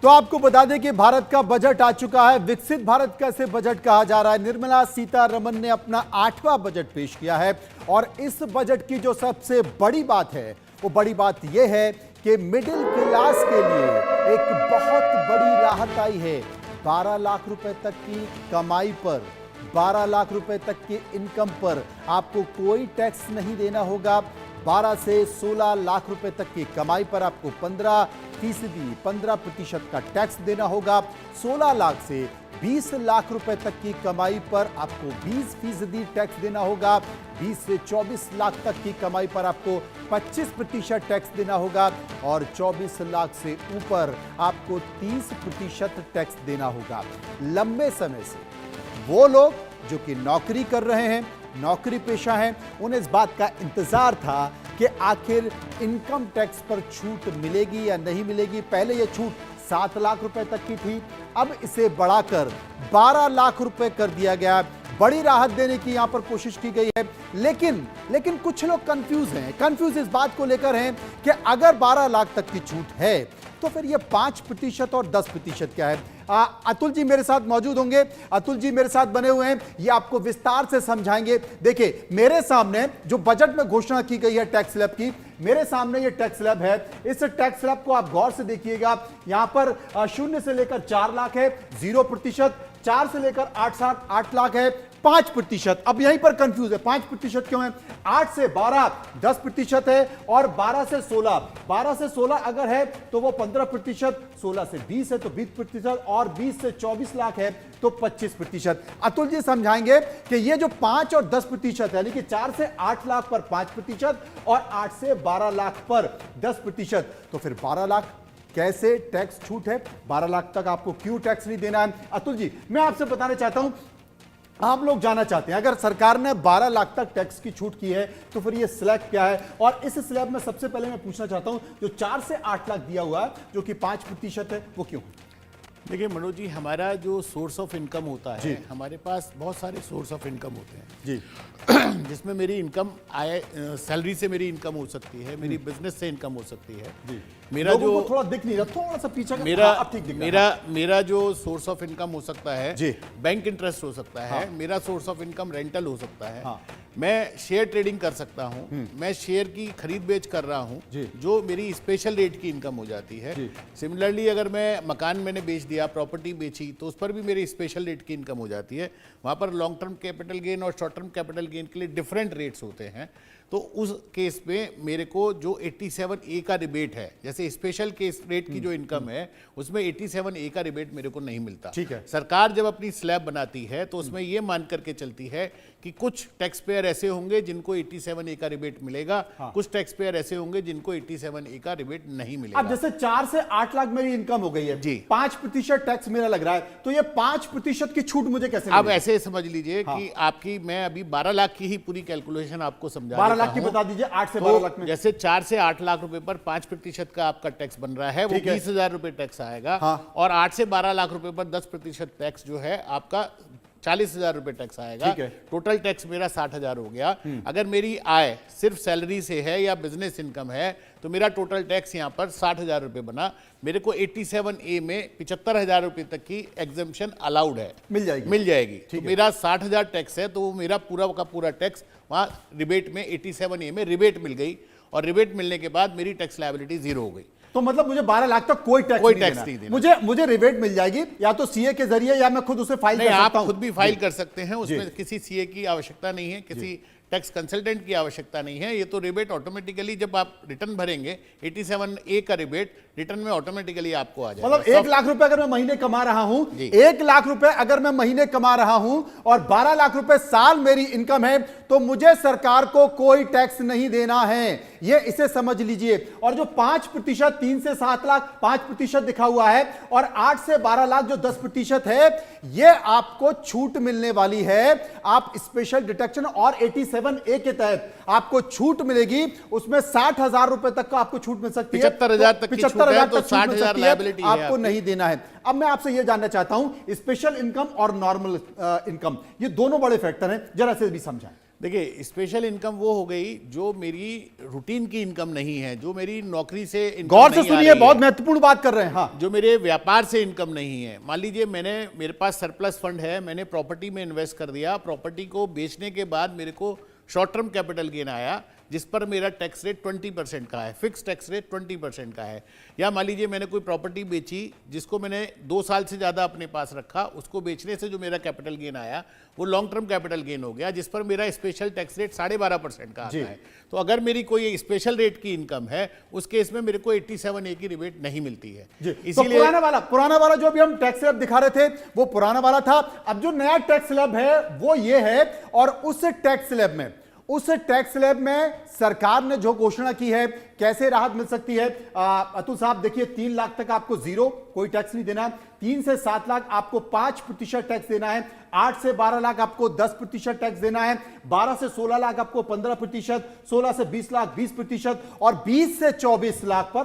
तो आपको बता दें कि भारत का बजट आ चुका है। विकसित भारत का इसे बजट कहा जा रहा है। निर्मला सीतारमण ने अपना 8वां बजट पेश किया है और इस बजट की जो सबसे बड़ी बात है वो बड़ी बात यह है कि मिडिल क्लास के लिए एक बहुत बड़ी राहत आई है। 12 लाख रुपए तक की कमाई पर, 12 लाख रुपए तक की इनकम पर आपको कोई टैक्स नहीं देना होगा। 12 से 16 लाख रुपए तक की कमाई पर आपको 15% का टैक्स देना होगा। 16 लाख से 20 लाख रुपए तक की कमाई पर आपको 20% टैक्स देना होगा। 20 से 24 लाख तक की कमाई पर आपको 25% टैक्स देना होगा और 24 लाख से ऊपर आपको 30% टैक्स देना होगा। लंबे समय से वो लोग जो कि नौकरी कर रहे हैं, नौकरी पेशा हैं, उन्हें इस बात का इंतजार था कि आखिर इनकम टैक्स पर छूट मिलेगी या नहीं मिलेगी। पहले यह छूट 7 लाख रुपए तक की थी, अब इसे बढ़ाकर 12 लाख रुपए कर दिया गया। बड़ी राहत देने की यहां पर कोशिश की गई है, लेकिन कुछ लोग कंफ्यूज इस बात को लेकर हैं कि अगर 12 लाख तक की छूट है तो फिर ये 5% और 10% क्या है। अतुल जी मेरे साथ मौजूद होंगे। अतुल जी मेरे साथ बने हुए हैं, ये आपको विस्तार से समझाएंगे। देखिए मेरे सामने जो बजट में घोषणा की गई है टैक्स स्लैब की, मेरे सामने ये टैक्स स्लैब है। इस टैक्स स्लैब को आप गौर से देखिएगा। यहां पर 0 से लेकर 4 लाख है 0%, 4 से लेकर 8 लाख है 5%। अब यहीं पर कंफ्यूज है, 5% क्यों है? 8 से 12 10% है और 12 से 16 अगर है तो वो 15%, 16 से 20 है तो 20% और 20 से 24 लाख है तो 25%। अतुल जी समझाएंगे कि ये जो 5 और 10% है, यानी कि 4 से 8 लाख पर 5% और 8 से 12 लाख पर 10%, तो फिर 12 लाख कैसे टैक्स छूट है? 12 लाख तक आपको क्यों टैक्स नहीं देना है? अतुल जी मैं आपसे बताना चाहता हूं, आप लोग जानना चाहते हैं अगर सरकार ने 12 लाख तक टैक्स की छूट की है तो फिर ये स्लैब क्या है? और इस स्लैब में सबसे पहले मैं पूछना चाहता हूं जो 4 से 8 लाख दिया हुआ है जो कि 5% है, वो क्यों? देखिए मनोज जी, हमारा जो सोर्स ऑफ इनकम होता है, हमारे पास बहुत सारे सोर्स ऑफ इनकम होते हैं जी जिसमें मेरी इनकम आय सैलरी से मेरी इनकम हो सकती है, मेरी बिजनेस से इनकम हो सकती है जी। मेरा जो थोड़ा दिख नहीं रहा, थोड़ा सा पीछे मेरा जो सोर्स ऑफ इनकम हो सकता है जी, बैंक इंटरेस्ट हो सकता है। मेरा सोर्स ऑफ इनकम रेंटल हो सकता है। हाँ। मैं शेयर ट्रेडिंग कर सकता हूं, मैं शेयर की खरीद बेच कर रहा हूं जो मेरी स्पेशल रेट की इनकम हो जाती है। सिमिलरली अगर मैं मकान मैंने बेच दिया, प्रॉपर्टी बेची, तो उस पर भी मेरी स्पेशल रेट की इनकम हो जाती है। वहां पर लॉन्ग टर्म कैपिटल गेन और शॉर्ट टर्म कैपिटल गेन के लिए डिफरेंट रेट्स होते हैं। तो उस केस में मेरे को जो 87A का रिबेट है, जैसे स्पेशल केस रेट की जो इनकम है उसमें 87A का रिबेट मेरे को नहीं मिलता। ठीक है। सरकार जब अपनी स्लैब बनाती है तो उसमें यह मान करके चलती है कि कुछ टैक्स पेयर ऐसे होंगे जिनको 87A का रिबेट मिलेगा, कुछ टैक्स पेयर ऐसे होंगे जिनको 87A का रिबेट नहीं मिलेगा। अब जैसे 4 से 8 लाख मेरी इनकम हो गई है जी, 5% टैक्स मेरा लग रहा है, तो ये 5% की छूट मुझे कैसे अब ऐसे समझ लीजिए कि आपकी, मैं अभी 12 लाख की ही पूरी कैलकुलेशन आपको समझा 12 लाख की बता दीजिए। 8 से 12 लाख में जैसे 4 से 8 लाख रुपए पर 5% का आपका टैक्स बन रहा है, वो 20,000 रुपए टैक्स आएगा। और 8 से 12 लाख रुपए पर 10% टैक्स जो है आपका 40,000 रुपए टैक्स आएगा। टोटल टैक्स मेरा 60,000 हो गया। अगर मेरी आय सिर्फ सैलरी से है या बिजनेस इनकम है तो मेरा टोटल टैक्स यहाँ पर 60,000 रुपए बना। मेरे को 87A में 75,000 रुपए तक की एग्जम्पशन अलाउड है, मिल जाएगी। तो मेरा 60,000 टैक्स है तो वो मेरा पूरा का पूरा टैक्स वहाँ रिबेट में 87A में रिबेट मिल गई और रिबेट मिलने के बाद मेरी टैक्स लायबिलिटी 0 हो गई। तो मतलब मुझे 12 लाख तक कोई टैक्स नहीं देना। मुझे रिबेट मिल जाएगी या तो सीए के जरिए या मैं खुद उसे फाइल कर सकता हूं। आप खुद भी फाइल कर सकते हैं, उसमें किसी सीए की आवश्यकता नहीं है, किसी टैक्स कंसल्टेंट की आवश्यकता नहीं है। ये तो रिबेट ऑटोमेटिकली जब आप रिटर्न भरेंगे 87A का रिबेट रिटर्न में ऑटोमेटिकली आपको आ जाएगा। मतलब 1 लाख रुपए अगर मैं महीने कमा रहा हूं, 1 लाख रुपए अगर मैं महीने कमा रहा हूं और 12 लाख रुपए साल मेरी इनकम है तो मुझे सरकार को कोई टैक्स नहीं देना है। ये इसे समझ लीजिए। और जो 5%, 3 से 7 लाख 5% दिखा हुआ है और 8 से 12 लाख जो 10% है, ये आपको छूट मिलने वाली है। आप स्पेशल डिडक्शन और 87A के तहत आपको छूट मिलेगी, उसमें 60,000 रुपए तक का आपको छूट मिल सकती है। 75,000 तक की छूट है तो 60,000 लायबिलिटी है, आपको नहीं देना है। अब मैं आपसे यह जानना चाहता हूं, स्पेशल इनकम और नॉर्मल इनकम, ये दोनों बड़े फैक्टर हैं, जरा से भी समझाएं। देखिए, स्पेशल इनकम वो हो गई जो मेरी रूटीन की इनकम नहीं है, जो मेरी नौकरी से इनकम गौर से नहीं आ सुनिए, रही बहुत है, महत्वपूर्ण बात कर रहे हैं। हाँ, जो मेरे व्यापार से इनकम नहीं है। मान लीजिए मेरे पास सरप्लस फंड है, मैंने प्रॉपर्टी में इन्वेस्ट कर दिया, प्रॉपर्टी को बेचने के बाद मेरे को शॉर्ट टर्म कैपिटल गेन आया, जिस पर मेरा टैक्स रेट 20% का है, फिक्स टैक्स रेट 20% का है। या मान लीजिए मैंने कोई प्रॉपर्टी बेची जिसको मैंने 2 साल से ज़्यादा अपने पास रखा, उसको बेचने से जो मेरा कैपिटल गेन आया वो लॉन्ग टर्म कैपिटल गेन हो गया, जिस पर मेरा स्पेशल टैक्स रेट 12.5% का आता है। तो अगर मेरी कोई स्पेशल रेट की इनकम है, उस केस में मेरे को 87A की रिबेट नहीं मिलती है। इसीलिए तो पुराना वाला जो भी हम टैक्स स्लैब दिखा रहे थे वो पुराना वाला था। अब जो नया टैक्स स्लैब है वो ये है, और उस टैक्स स्लैब में सरकार ने जो घोषणा की है, कैसे राहत मिल सकती है। अतुल साहब देखिए, 3 लाख तक आपको जीरो, कोई टैक्स नहीं देना है। 3 से 7 लाख आपको 5% टैक्स देना है। 8 से 12 लाख आपको 10% टैक्स देना है। 12 से 16 लाख आपको 15%, 16 से 20 लाख 20%, और 20 से 24 लाख पर